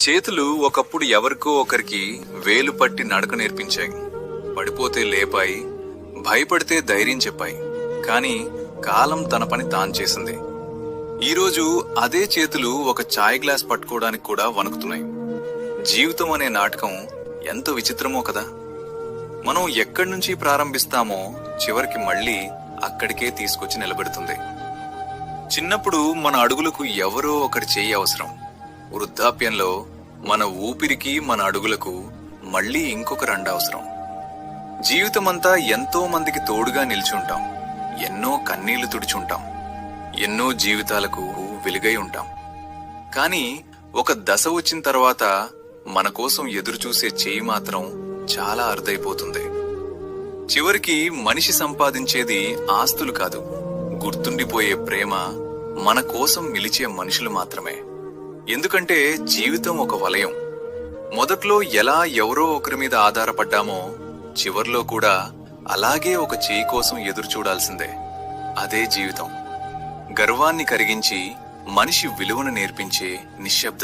చేతులు ఒకప్పుడు ఎవరికో ఒకరికి వేలు పట్టి నడక నేర్పించాయి. పడిపోతే లేపాయి, భయపడితే ధైర్యం చెప్పాయి. కాని కాలం తన పని తాను చేసింది. ఈరోజు అదే చేతులు ఒక చాయ్ గ్లాస్ పట్టుకోవడానికి కూడా వణుకుతున్నాయి. జీవితం అనే నాటకం ఎంత విచిత్రమో కదా. మనం ఎక్కడి నుంచి ప్రారంభిస్తామో చివరికి మళ్లీ అక్కడికే తీసుకొచ్చి నిలబెడుతుంది. చిన్నప్పుడు మన అడుగులకు ఎవరో ఒకరి చేయి అవసరం. వృద్ధాప్యంలో మన ఊపిరికి మన అడుగులకు మళ్లీ ఇంకొక రండు అవసరం. జీవితమంతా ఎంతో మందికి తోడుగా నిల్చుంటాం. ఎన్నో కన్నీళ్లు తుడిచుంటాం. ఎన్నో జీవితాలకు వెలుగై ఉంటాం. కాని ఒక దశ వచ్చిన తర్వాత మన కోసం ఎదురుచూసే చేయి మాత్రం చాలా అరుదైపోతుంది. చివరికి మనిషి సంపాదించేది ఆస్తులు కాదు, గుర్తుండిపోయే ప్రేమ, మన కోసం నిలిచే మనుషులు మాత్రమే. ఎందుకంటే జీవితం ఒక వలయం. మొదట్లో ఎలా ఎవరో ఒకరి మీద ఆధారపడ్డామో చివర్లో కూడా అలాగే ఒక చేయి కోసం ఎదురు చూడాల్సిందే. అదే జీవితం. గర్వాన్ని కరిగించి మనిషి విలువను నేర్పించే నిశ్శబ్ద